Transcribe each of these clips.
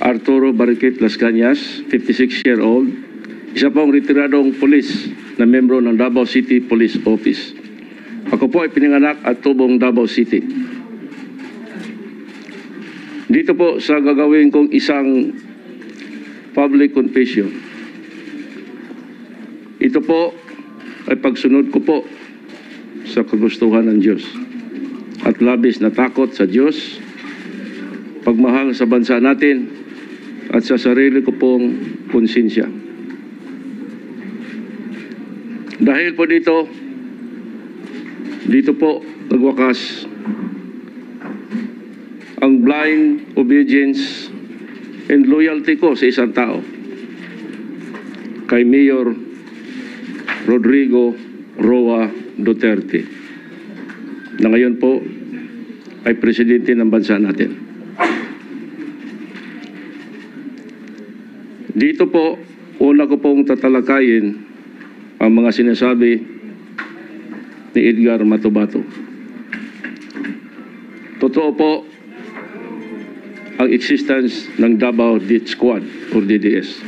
Arturo Barriquit Las Cañas, 56-year-old, isa pong retiradong pulis na membro ng Davao City Police Office. Ako po ay pinanganak at tubong Davao City. Dito po sa gagawin kong isang public confession. Ito po ay pagsunod ko po sa kagustuhan ng Diyos at labis na takot sa Diyos, pagmahal sa bansa natin at sa sarili ko pong konsensya. Dahil po dito po nagwakas ang blind obedience and loyalty ko sa isang tao, kay Mayor Rodrigo Roa Duterte, na ngayon po ay presidente ng bansa natin. Dito po, una ko pong tatalakayin ang mga sinasabi ni Edgar Matubato. Totoo po ang existence ng Davao Death Squad o DDS.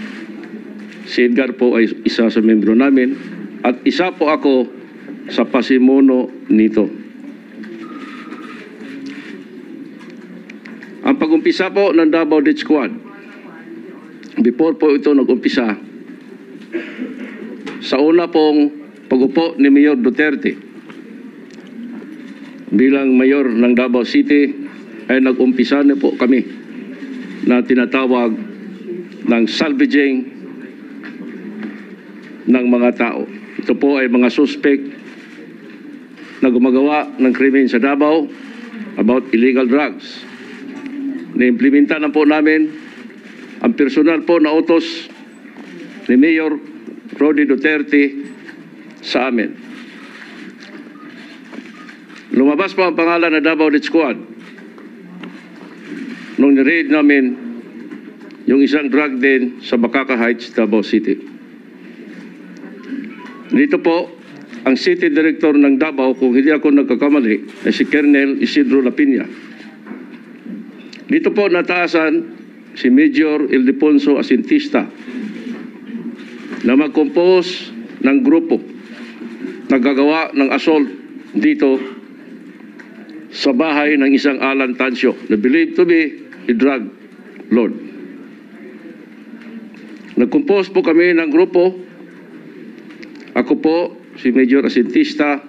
Si Edgar po ay isa sa membro namin at isa po ako sa pasimuno nito. Ang pag-umpisa po ng Davao Death Squad, before po ito nag-umpisa, sa una pong pag-upo ni Mayor Duterte bilang mayor ng Davao City, ay nag-umpisa na po kami na tinatawag ng salvaging ng mga tao. Ito po ay mga suspect na gumagawa ng krimen sa Davao about illegal drugs. Na-implementa na po namin ang personal po na utos ni Mayor Rody Duterte sa amin. Lumabas po ang pangalan na Davao Death Squad nung ni-raid namin yung isang drug den sa Bacaca Heights, Davao City. Dito po, ang City Director ng Davao, kung hindi ako nagkakamali, ay si Colonel Isidro Lapina. Dito po nataasan si Major Ildefonso Asintista na mag-compose ng grupo na gagawa ng assault dito sa bahay ng isang Alan Tancio na believed to be a drug lord. Nag-compose po kami ng grupo. Ako po, si Major Asintista,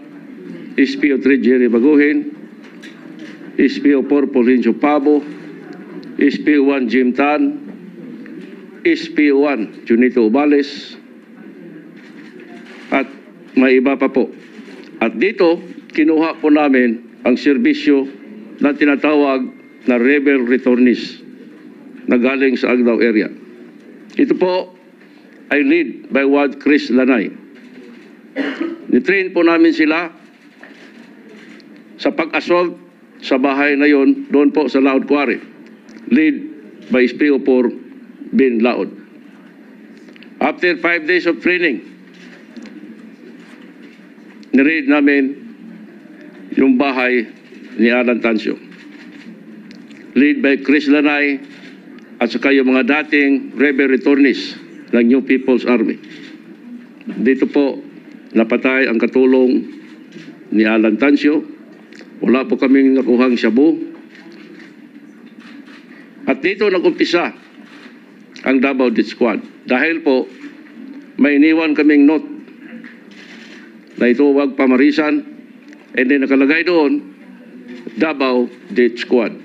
SPO 3 Jerry Baguhin, SPO 4 Paulincio Pabo, SPO 1 Jim Tan, SPO 1 Junito Ubales, at may iba pa po. At dito, kinuha po namin ang serbisyo na tinatawag na rebel returnees na galing sa Agdao area. Ito po ay lead by one Chris Lanay. Nitrain po namin sila sa pag-assault sa bahay na yon doon po sa Laod Quarry, lead by SPO4 Bin Laod. After 5 days of training, ni-raid namin yung bahay ni Alan Tancio, lead by Chris Lanay at saka yung mga dating rebel returnees ng New People's Army. Dito po napatay ang katulong ni Alan Tancio. Wala po kaming nakuhang shabu. At dito nag-umpisa ang Davao Death Squad. Dahil po may iniwan kaming note na ito wag pamarisan, and then nakalagay doon Davao Death Squad.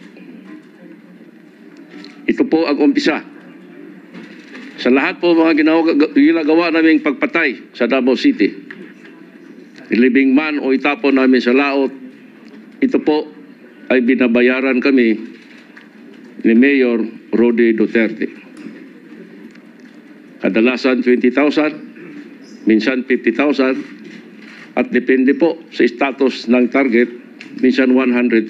Ito po ang umpisa sa lahat po mga ginagawa naming pagpatay sa Davao City. Ilibing man o itapon namin sa laot, ito po ay binabayaran kami ni Mayor Rody Duterte. Kadalasan 20,000, minsan 50,000, at depende po sa status ng target, minsan 100,000.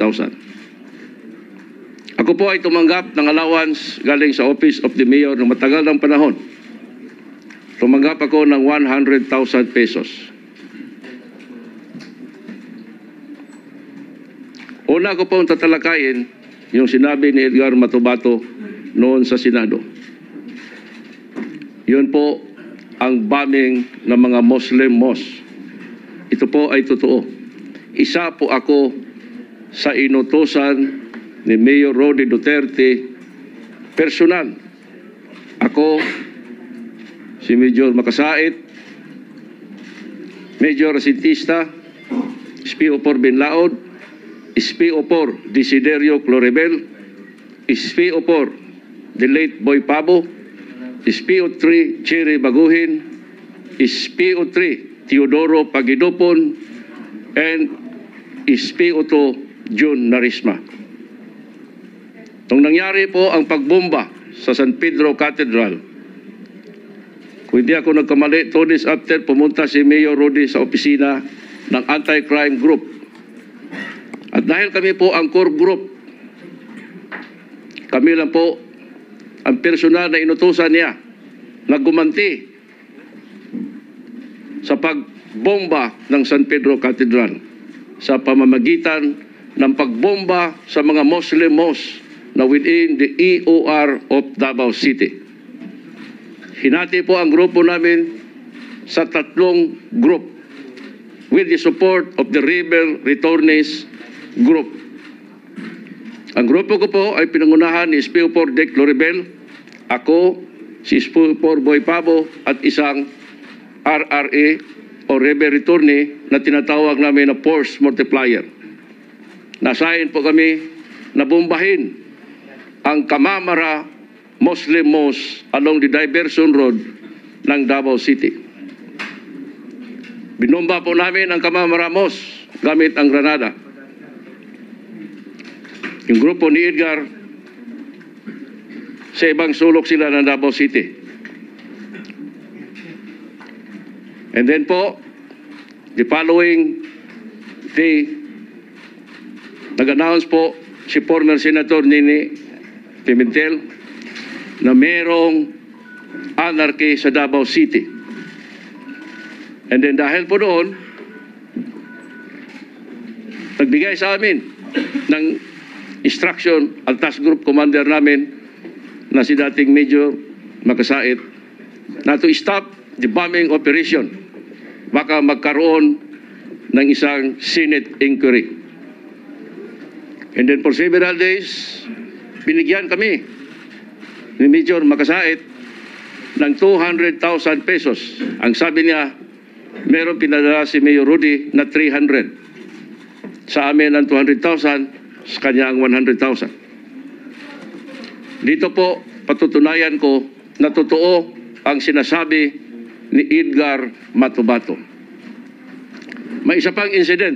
Ako po ay tumanggap ng allowance galing sa Office of the Mayor ng matagal ng panahon. Tumanggap ako ng 100,000 pesos. Una ko pong tatalakayin yung sinabi ni Edgar Matubato noon sa Senado. Yun po ang bombing ng mga Muslim mosque. Ito po ay totoo. Isa po ako sa inutusan ni Mayor Rody Duterte personal. Ako, si Major Makasait, Major Asintista, SPO4 Binlaod, SPO4 Desiderio Cloribel, SPO4 the late Boy Pabo, SPO3 Cherry Baguhin, SPO3 Teodoro Pagidopon, and SPO2 June Narisma. Nung nangyari po ang pagbomba sa San Pedro Cathedral, kung hindi ako nagkamali, 2 days after, pumunta si Mayor Rody sa opisina ng Anti-Crime Group. At dahil kami po ang core group, kami lang po ang personal na inutusan niya na gumanti sa pagbomba ng San Pedro Cathedral sa pamamagitan ng pagbomba sa mga Muslim mosque na within the EOR of Davao City. Hinati po ang grupo namin sa 3 group with the support of the Rebel Returnees Group. Ang grupo ko po ay pinangunahan ni SPO4 Dick Loribel, ako, si SPO4 Boy Pabo, at isang RRA o Rebel Returnee na tinatawag namin na Force Multiplier. Nasahin po kami na bombahin ang Kamamara Muslim Mosque along the Diversion Road ng Davao City. Binomba po namin ang Kamamara Mosque gamit ang granada. Yung grupo ni Edgar, sa ibang sulok sila ng Davao City. And then po, the following day, nag-announce po si former Senator Nini Pimentel na merong anarchy sa Davao City. And then dahil po doon, nagbigay sa amin ng instruction ang task group commander namin na si dating Major Makasait na to stop the bombing operation. Baka magkaroon ng isang Senate inquiry. And then for several days, binigyan kami ni Major Makasait ng 200,000 pesos. Ang sabi niya, meron pinadala si Mayor Rudy na 300. Sa amin ang 200,000, sa kanya ang 100,000. Dito po, patutunayan ko na totoo ang sinasabi ni Edgar Matubato. May isa pang incident.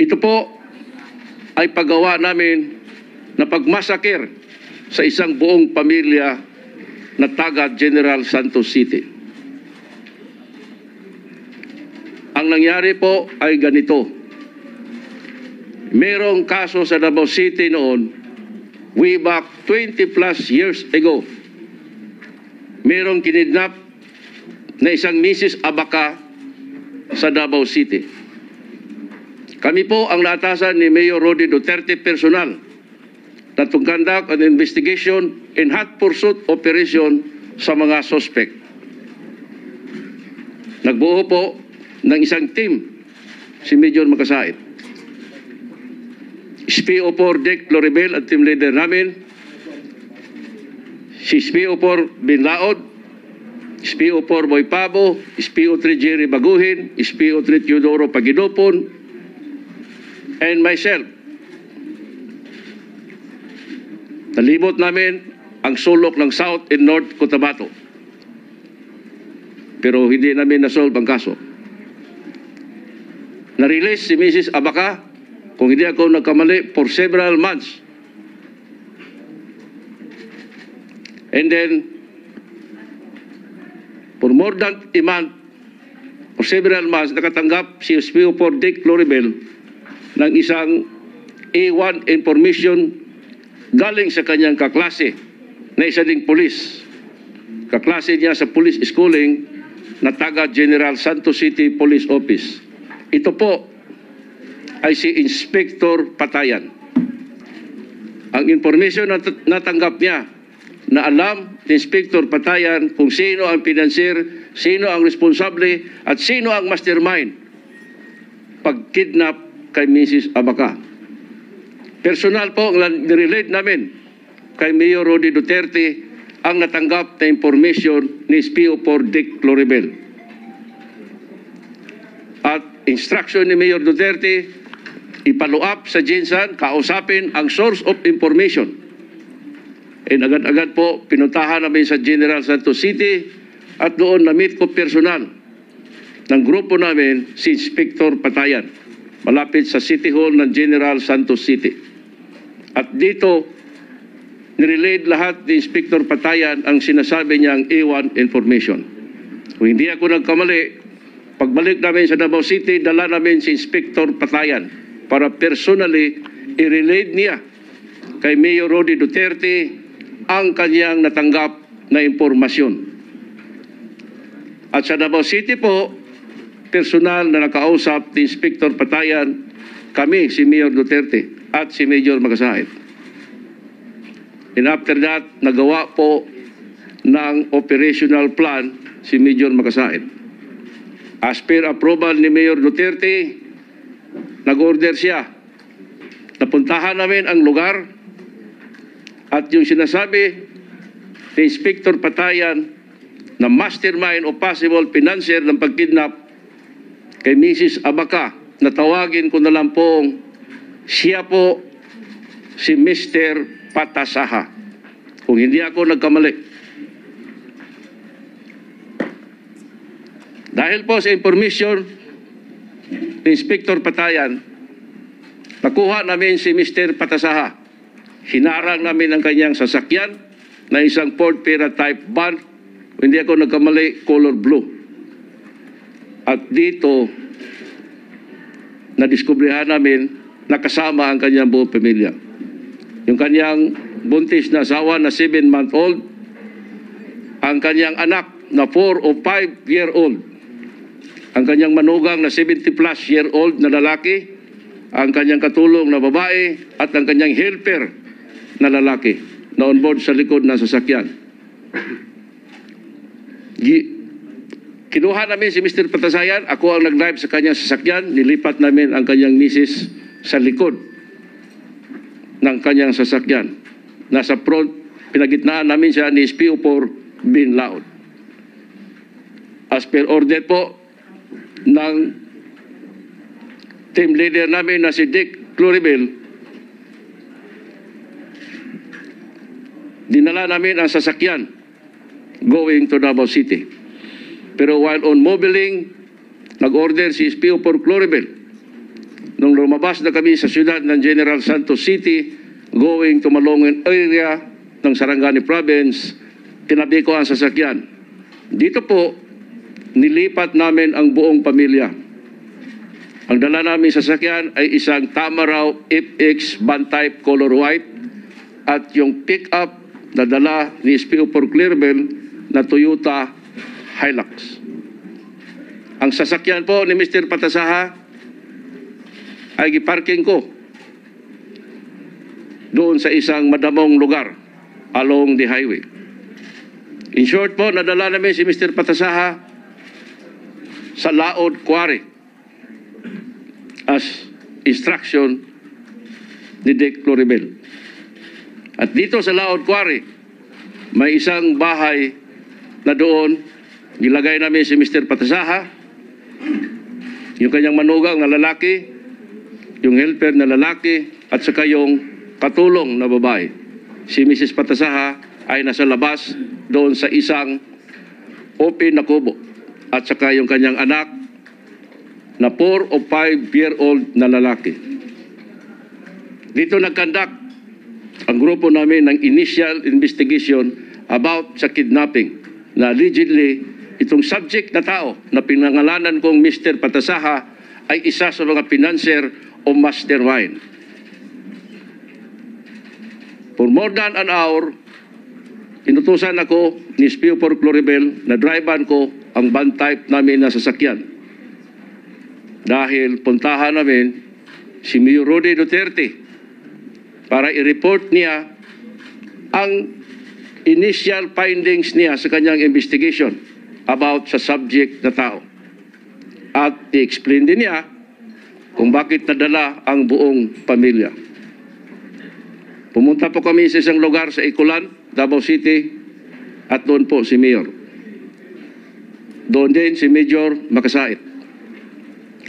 Ito po ay paggawa namin na pagmasakir sa isang buong pamilya na taga General Santos City. Ang nangyari po ay ganito. Merong kaso sa Davao City noon, way back 20 plus years ago. Merong kinidnap na isang Mrs. Abaca sa Davao City. Kami po ang naatasan ni Mayor Rody Duterte personal na to conduct an investigation in hot pursuit operation sa mga suspect. Nagbuo po ng isang team si Major Makasait. SPO4 Dick Loribel at team leader namin, si SPO4 Binlaod, SPO4 Boy Pabo, SPO3 Jerry Baguhin, SPO3 Teodoro Pagidopon, and myself. Nalibot namin ang sulok ng South and North Cotabato. Pero hindi namin nasolve ang kaso. Na-release si Mrs. Abaca, kung hindi ako nagkamali, for several months. And then, for more than a month, for several months, nakatanggap si SPO4 Dick Loribel ng isang A1 information galing sa kanyang kaklase na isa ding pulis. Kaklase niya sa police schooling na taga General Santos City Police Office. Ito po ay si Inspector Patayan. ang information na natanggap niya na alam ni Inspector Patayan kung sino ang financier, sino ang responsable at sino ang mastermind pag-kidnap kay Mrs. Abaca. Personal po ang nirelate namin kay Mayor Rody Duterte ang natanggap na information ni SPO4 Dick Floribel. At instruction ni Mayor Duterte, i-follow up sa Jinsan, kausapin ang source of information. And agad-agad po, pinuntahan namin sa General Santos City at doon na-meet ko personal ng grupo namin si Inspector Patayan, malapit sa City Hall ng General Santos City. At dito, nirelate lahat ni Inspector Patayan ang sinasabi niyang A1 information. Kung hindi ako nagkamali, pagbalik namin sa Davao City, dala namin si Inspector Patayan para personally i-relate niya kay Mayor Rody Duterte ang kanyang natanggap na impormasyon. At sa Davao City po, personal na nakausap ni Inspector Patayan, kami, si Mayor Duterte at si Major Magsaysay. And after that, nagawa po ng operational plan si Major Magsaysay. As per approval ni Mayor Duterte, nag-order siya. Napuntahan namin ang lugar at yung sinasabi ni Inspector Patayan na mastermind o possible financier ng pagkidnap kay Mrs. Abaca, natawagin ko na lang pong siya po si Mr. Patasaha. Kung hindi ako nagkamali. Dahil po sa information ni Inspector Patayan, nakuha namin si Mr. Patasaha. Hinarang namin ang kanyang sasakyan na isang Ford Fiera type van. Kung hindi ako nagkamali, color blue. At dito, nadiskubrihan namin nakasama ang kanyang buong pamilya. Yung kanyang buntis na asawa na 7-month-old, ang kanyang anak na 4 o 5-year-old, ang kanyang manugang na 70-plus-year-old na lalaki, ang kanyang katulong na babae, at ang kanyang helper na lalaki na onboard sa likod ng sasakyan. Kinuha namin si Mr. Patasayan, ako ang nag-drive sa kanyang sasakyan, nilipat namin ang kanyang misis sa likod ng kanyang sasakyan. Nasa front, pinagitnaan namin siya ni SPO4 Bin Laod. As per order po ng team leader namin na si Dick Floribel, dinala namin ang sasakyan going to Davao City. Pero while on mobiling, nag-order si SPO4 Floribel. Nung lumabas na kami sa siyudad ng General Santos City, going to Malongan area ng Sarangani Province, tinabi ko ang sasakyan. Dito po, nilipat namin ang buong pamilya. Ang dala namin sasakyan ay isang Tamaraw FX van type color white at yung pick-up na dala ni SPO4 Floribel na Toyota Hilux. Ang sasakyan po ni Mr. Patasaha ay giparking ko doon sa isang madamong lugar along the highway. In short po, nadala namin si Mr. Patasaha sa Laod Quarry as instruction ni Dick Floribel. At dito sa Laod Quarry, may isang bahay na doon, nilagay namin si Mr. Patasaha, yung kanyang manugang na lalaki, yung helper na lalaki, at saka yung katulong na babae. Si Mrs. Patasaha ay nasa labas doon sa isang open na kubo. At saka yung kanyang anak na 4 o 5-year-old na lalaki. Dito nagkandak ang grupo namin ng initial investigation about sa kidnapping na allegedly itong subject na tao na pinangalanan kong Mr. Patasaha ay isa sa mga financier o mastermind. For more than an hour, inutusan ako ni SPO4 Floribel na drivean ko ang van type namin na sasakyan. Dahil puntahan namin si Mayor Rody Duterte para i-report niya ang initial findings niya sa kanyang investigation about sa subject na tao. At i-explain din niya kung bakit nadala ang buong pamilya. Pumunta po kami sa isang lugar sa Iculan, Davao City, at doon po si Mayor. Doon din si Major Makasait.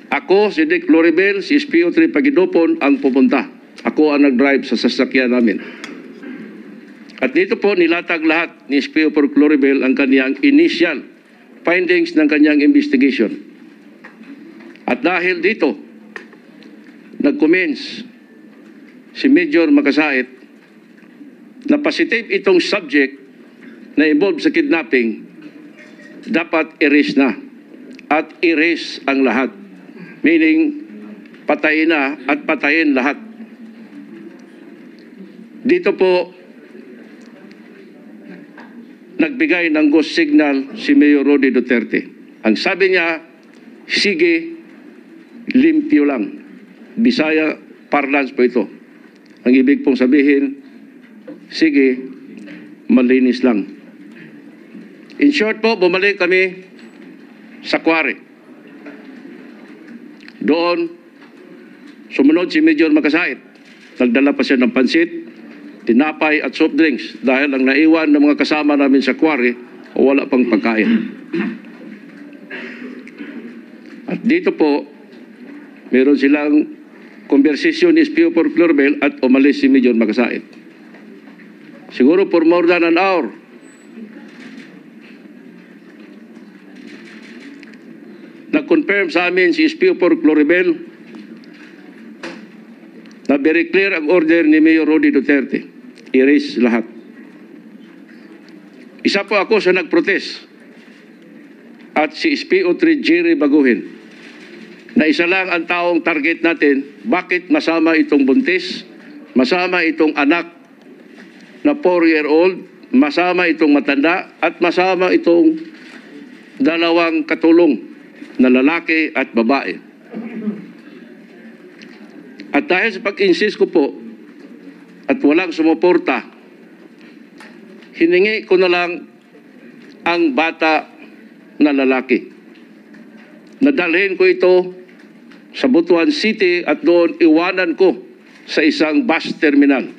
Ako, si Dick Loribel, si SPO3 Pagidopon ang pupunta. Ako ang nag-drive sa sasakyan namin. At dito po nilatag lahat ni SPO4 Loribel ang kanyang initial findings ng kanyang investigation. At dahil dito, nag-commence si Major Makasait na positive itong subject na involved sa kidnapping, dapat erase na at erase ang lahat. Meaning, patayin na at patayin lahat. Dito po, nagbigay ng ghost signal si Mayor Rody Duterte. Ang sabi niya, sige, limpyo lang. Bisaya parlance po ito. Ang ibig pong sabihin, sige, malinis lang. In short po, bumalik kami sa Quarry. Doon, sumunod si Major Makasait. Nagdala pa siya ng pansit, tinapay at soft drinks dahil ang naiwan ng mga kasama namin sa Quarry o wala pang pagkain. At dito po, meron silang conversation ni SPO4 Loribel at umalis si Major Makasait. Siguro for more than an hour. Nag-confirm sa amin si SPO4 Loribel na very clear ang order ni Mayor Rody Duterte. Erase lahat. Isa po ako sa nag-protest at si SPO3 Jerry Baguhin na isa lang ang taong target natin. Bakit masama itong buntis, masama itong anak na 4-year-old, masama itong matanda at masama itong dalawang katulong na lalaki at babae. At dahil sa pag-insist ko po at walang sumuporta, hiningi ko na lang ang bata na lalaki. Nadalhin ko ito sa Butuan City at doon iwanan ko sa isang bus terminal.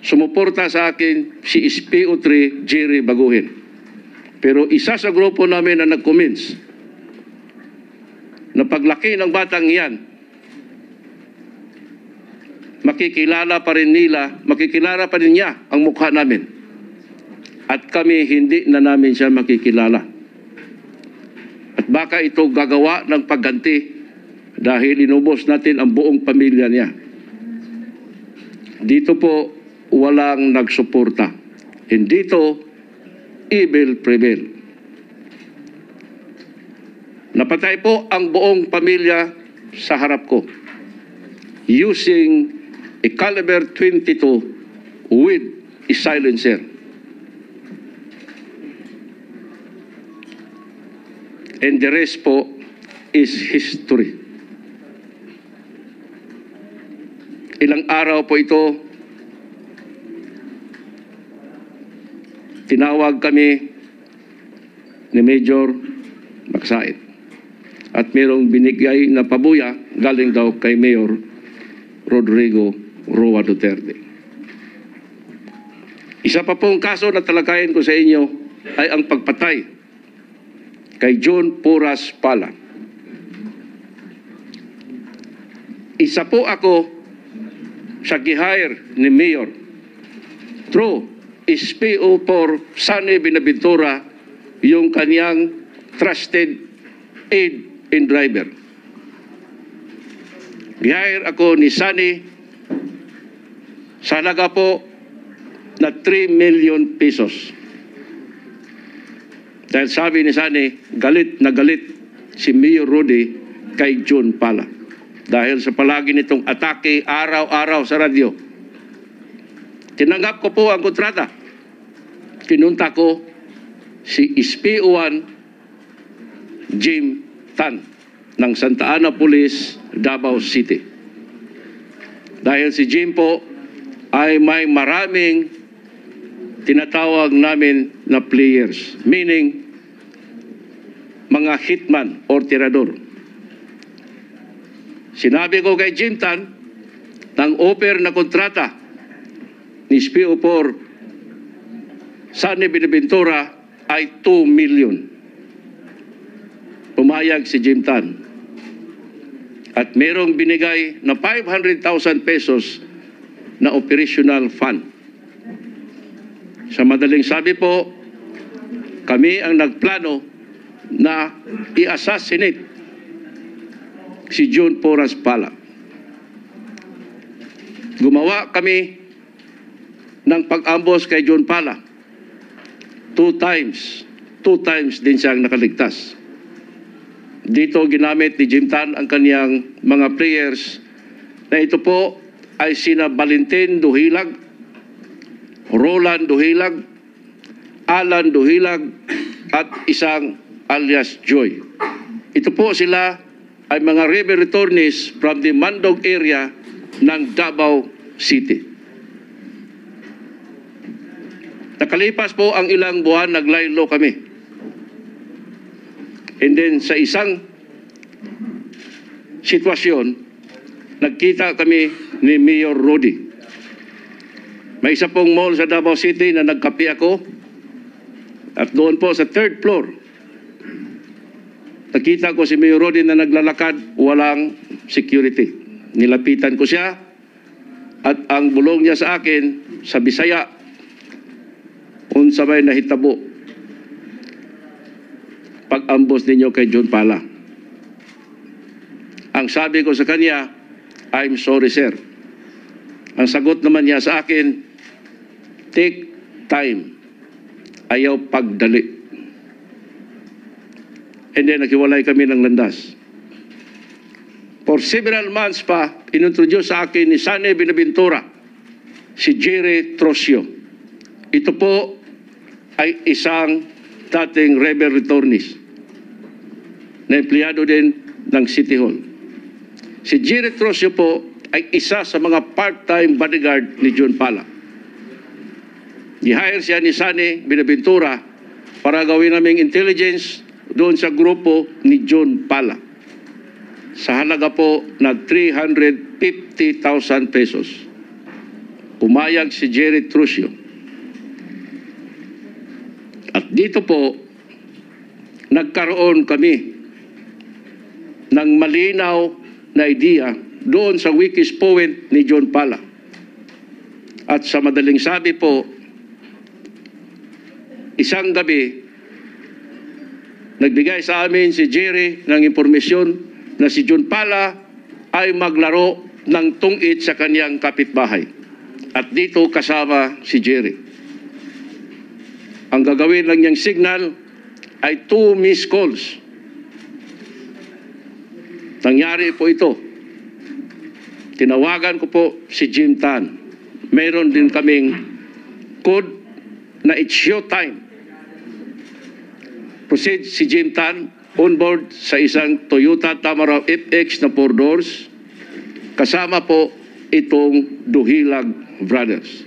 Sumuporta sa akin si SPO3 Jerry Baguhin. Pero isa sa grupo namin na nag-comments na paglaki ng batang iyan, makikilala pa rin niya ang mukha namin. At kami hindi na namin siya makikilala. At baka ito gagawa ng pagganti dahil inubos natin ang buong pamilya niya. Dito po, walang nagsuporta. Hindi to evil prevail. Napatay po ang buong pamilya sa harap ko using a caliber 22 with a silencer. And the rest po is history. Ilang araw po ito, tinawag kami ni Major Makasait. At mayroong binigay na pabuya galing daw kay Mayor Rodrigo Roa Duterte. Isa pa pong kaso na talakayin ko sa inyo ay ang pagpatay kay John Porras Pala. Isa po ako sa gihire ni Mayor through SPO4 Sunny Binaventura, yung kanyang trusted aid and driver. Gihire ako ni Sunny sa halaga po na 3 million pesos. Dahil sabi ni Sunny, galit na galit si Mayor Rody kay John Pala. Dahil sa palagi nitong atake araw-araw sa radyo. Tinanggap ko po ang kontrata. Pinunta ko si SPO1 Jim Tan ng Santa Ana Police, Davao City. Dahil si Jim po ay may maraming tinatawag namin na players, meaning mga hitman or tirador. Sinabi ko kay Jim Tan, ng offer na kontrata ni SPO4 Sunny Buenaventura ay 2 million. Pumayag si Jim Tan. At merong binigay na 500,000 pesos na operational fund. Sa madaling sabi po, kami ang nagplano na i-assassinate si June Porras Pala. Gumawa kami ng pag-ambos kay June Pala. 2 times. 2 times din siyang nakaligtas. Dito ginamit ni Jim Tan ang kaniyang mga players na ito po ay sina Valentin Duhilag, Roland Duhilag, Alan Duhilag, at isang alias Joy. Ito po sila ay mga rebel returnees from the Mandog area ng Davao City. Nakalipas po ang ilang buwan, naglaylo kami. And then sa isang sitwasyon, nagkita kami ni Mayor Rody. May isa pong mall sa Davao City na nagkape ako. At doon po sa 3rd floor, nakita ko si Mayor Rody na naglalakad, walang security. Nilapitan ko siya at ang bulong niya sa akin sa Bisaya, unsabay na hitabo pag-ambos ninyo kay June Pala. Ang sabi ko sa kanya, I'm sorry sir. Ang sagot naman niya sa akin, take time. Ayaw pagdali. And then naghiwalay kami ng landas. For several months pa, inintroduce sa akin ni Sunny Buenaventura si Jerry Trosio. Ito po ay isang dating rebel returnees na empleyado din ng City Hall. Si Jerry Trosio po ay isa sa mga part-time bodyguard ni June Pala. I-hire siya ni Sunny Buenaventura para gawin naming intelligence doon sa grupo ni June Pala. Sa halaga po na 350,000 pesos. Pumayag si Jerry Trosio. At dito po, nagkaroon kami ng malinaw na idea doon sa weakest point ni June Pala. At sa madaling sabi po, isang gabi, nagbigay sa amin si Jerry ng impormasyon na si June Pala ay maglaro ng tungit sa kanyang kapitbahay. At dito kasama si Jerry. Ang gagawin lang niyang signal ay 2 missed calls. Nangyari po ito. Tinawagan ko po si Jim Tan. Mayroon din kaming code na it's showtime. Proceed si Jim Tan on board sa isang Toyota Tamaraw FX na 4 doors. Kasama po itong Duhilag Brothers.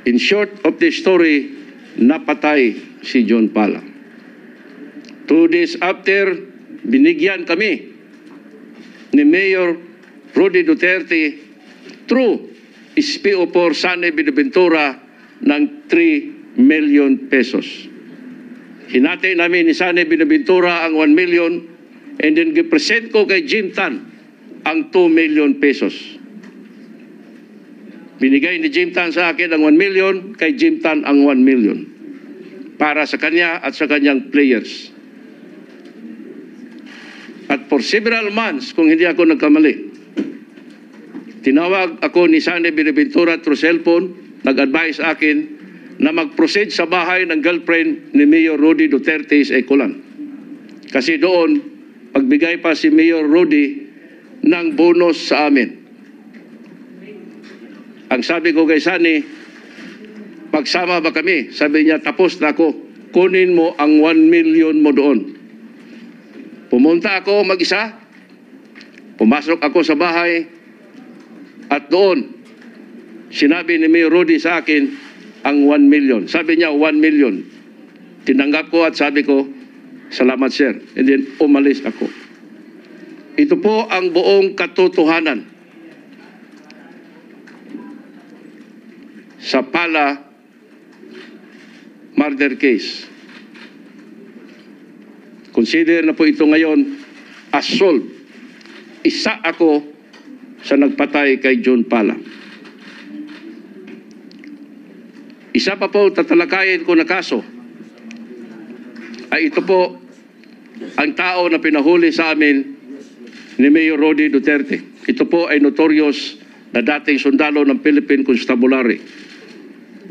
In short of the story, napatay si June Pala. 2 days after, binigyan kami ni Mayor Rody Duterte through SPO4 Sunny Buenaventura ng 3 million pesos. Hinati namin ni Sunny Buenaventura ang 1 million and then gipresent ko kay Jim Tan ang 2 million pesos. Binigay ni Jim Tan sa akin ang 1 million, kay Jim Tan ang 1 million para sa kanya at sa kanyang players. At for several months, kung hindi ako nagkamali, tinawag ako ni Sunny Buenaventura through cellphone, nag-advise sa akin na mag-proceed sa bahay ng girlfriend ni Mayor Rody Duterte sa Ecolan. Kasi doon, pagbigay pa si Mayor Rody ng bonus sa amin. Ang sabi ko kay Sunny, pagsama ba kami? Sabi niya, tapos na ako. Kunin mo ang 1 million mo doon. Pumunta ako mag-isa. Pumasok ako sa bahay. At doon, Sinabi ni Mayor Rudy sa akin ang 1 million. Sabi niya 1 million. Tinanggap ko at sabi ko, salamat sir. And then umalis ako. Ito po ang buong katotohanan sa Pala murder case. Consider na po ito ngayon as solved. Isa ako sa nagpatay kay John Pala. Isa pa po tatalakayin ko na kaso ay ito po ang tao na pinahuli sa amin ni Mayor Rudy Duterte. Ito po ay notorious na dating sundalo ng Philippine Constabulary.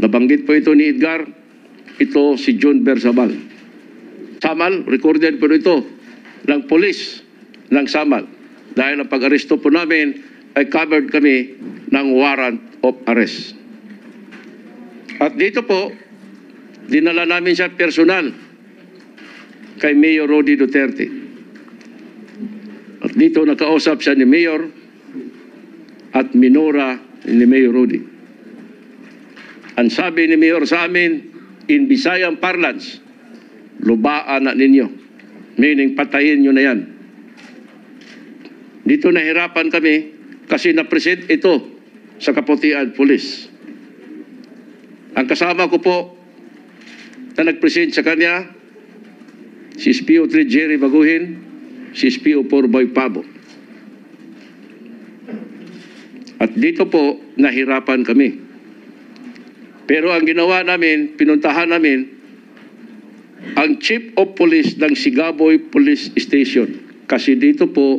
Nabanggit po ito ni Edgar. Ito si John Bersabal. Samal, recorded po ito ng polis ng Samal. Dahil ang pag-aresto po namin ay covered kami ng warrant of arrest. At dito po, dinala namin siya personal kay Mayor Rudy Duterte. At dito nakausap siya ni Mayor at minura ni Mayor Rudy. Ang sabi ni Mayor sa amin, in Visayan parlance, lubaan na ninyo. Meaning, patayin nyo na yan. Dito nahirapan kami kasi na-present ito sa Kaputian Police. Ang kasama ko po na nag-present sa kanya, si SPO3 Jerry Baguhin, si SPO4 Boy Pabo. At dito po, nahirapan kami. Pero ang ginawa namin, pinuntahan namin, ang Chief of Police ng Sigaboy Police Station. Kasi dito po,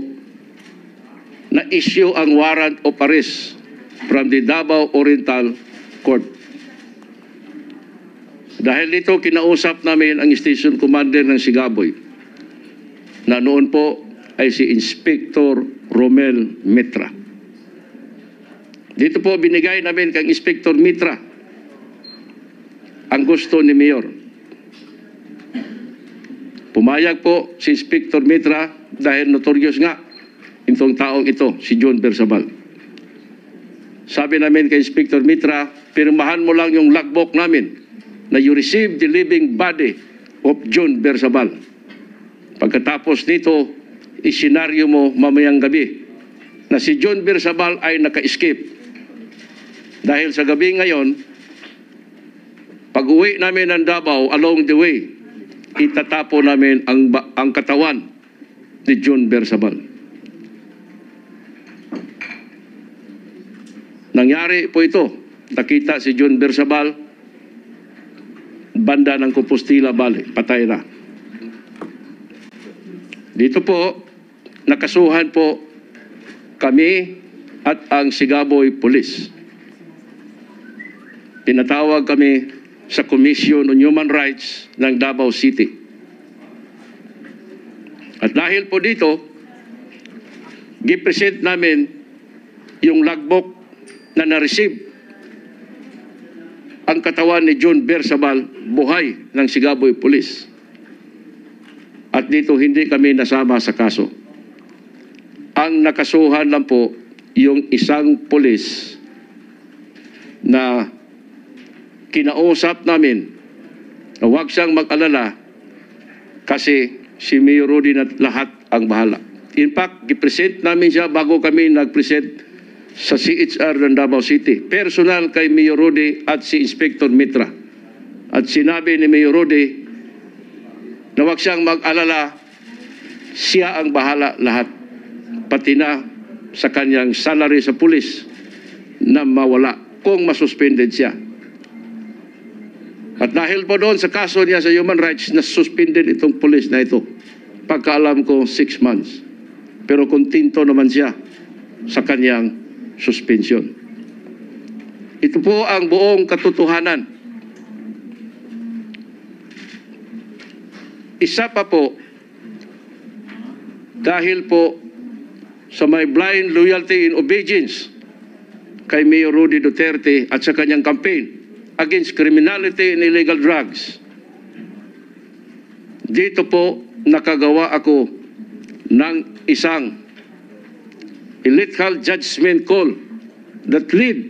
na-issue ang warrant of arrest from the Davao Oriental Court. Dahil dito, kinausap namin ang station commander ng Sigaboy na noon po ay si Inspector Romel Mitra. Dito po binigay namin kang Inspector Mitra ang gusto ni Mayor. Pumayag po si Inspector Mitra dahil notorious nga itong taong ito, si John Bersabal. Sabi namin kay Inspector Mitra, pirmahan mo lang yung logbook namin na you receive the living body of John Bersabal. Pagkatapos nito, isenaryo mo mamayang gabi na si John Bersabal ay naka-escape. Dahil sa gabi ngayon, pag-uwi namin ng Davao, along the way, itatapo namin ang katawan ni John Bersabal. Nangyari po ito. Nakita si John Bersabal, banda ng Compostela Valley, patay na. Dito po, nakasuhan po kami at ang Sigaboy Police. Pinatawag kami sa Commission on Human Rights ng Davao City. At dahil po dito, gipresent namin yung logbook na na-receive ang katawan ni John Bersabal, buhay ng Sigaboy Police. At dito hindi kami nasama sa kaso. Ang nakasuhan lang po yung isang pulis na kinausap namin na huwag siyang mag-alala kasi si Mayor Rudy na lahat ang bahala. In fact, gipresent namin siya bago kami nag-present sa CHR ng Davao City. Personal kay Mayor Rudy at si Inspector Mitra. At sinabi ni Mayor Rudy na huwag siyang mag-alala, siya ang bahala lahat. Pati na sa kanyang salary sa pulis na mawala kung masuspended siya. At dahil po doon sa kaso niya sa human rights, na suspended itong pulis na ito. Pagkaalam ko, 6 months. Pero kontinto naman siya sa kanyang suspension. Ito po ang buong katotohanan. Isa pa po, dahil po sa may blind loyalty and obedience kay Mayor Rudy Duterte at sa kanyang campaign against criminality and illegal drugs, dito po nakagawa ako ng isang electoral judgment call that lead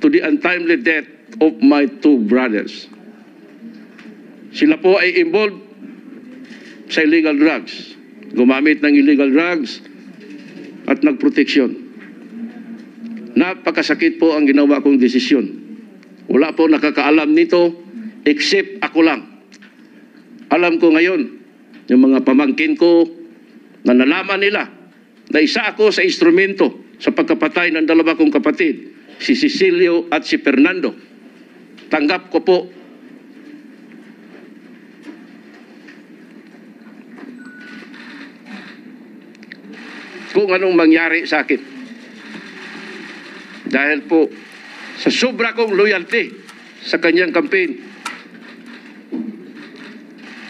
to the untimely death of my two brothers. Sila po ay involved sa illegal drugs. Gumamit ng illegal drugs at nagproteksyon. Napakasakit po ang ginawa kong desisyon. Wala po nakakaalam nito except ako lang. Alam ko ngayon, yung mga pamangkin ko na nalaman nila na isa ako sa instrumento sa pagkapatay ng dalawa kong kapatid, si Cecilio at si Fernando. Tanggap ko po kung anong mangyari sa akin. Dahil po sa sobra kong loyalty sa kanyang campaign,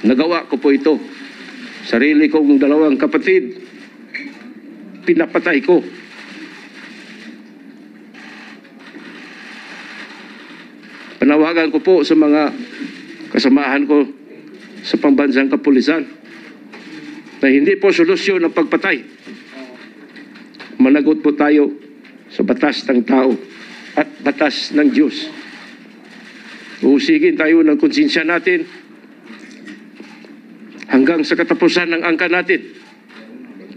nagawa ko po ito. Sarili kong dalawang kapatid, pinapatay ko. Panawagan ko po sa mga kasamahan ko sa pambansang kapulisan na hindi po solusyon ang pagpatay. Managot po tayo sa batas ng tao at batas ng Diyos. Uhusigin tayo ng konsensya natin hanggang sa katapusan ng angka natin.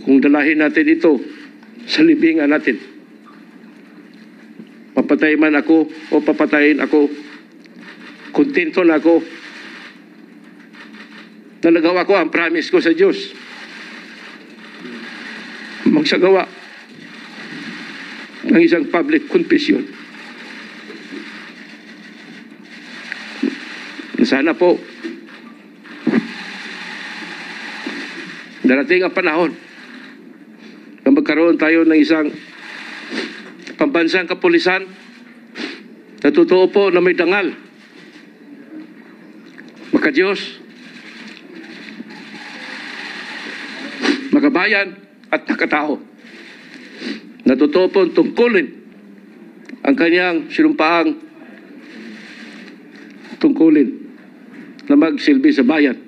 Kung dalahin natin ito sa libingan natin. Papatay man ako o papatayin ako, kontento na ako na nagawa ko ang promise ko sa Diyos. Magsagawa ng isang public confession. Sana po darating ang panahon na magkaroon tayo ng isang pambansang kapulisan na totoo po na may dangal, maka-Diyos, makabayan at nakatao, na totoo po tungkulin ang kanyang sinumpaang tungkulin na magsilbi sa bayan,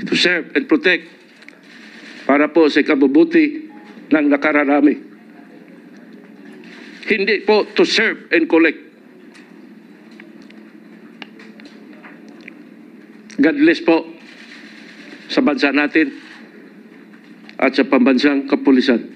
to serve and protect para po sa ikabubuti ng nakararami. Hindi po to serve and collect. God bless po sa bansa natin at sa pambansang kapulisan.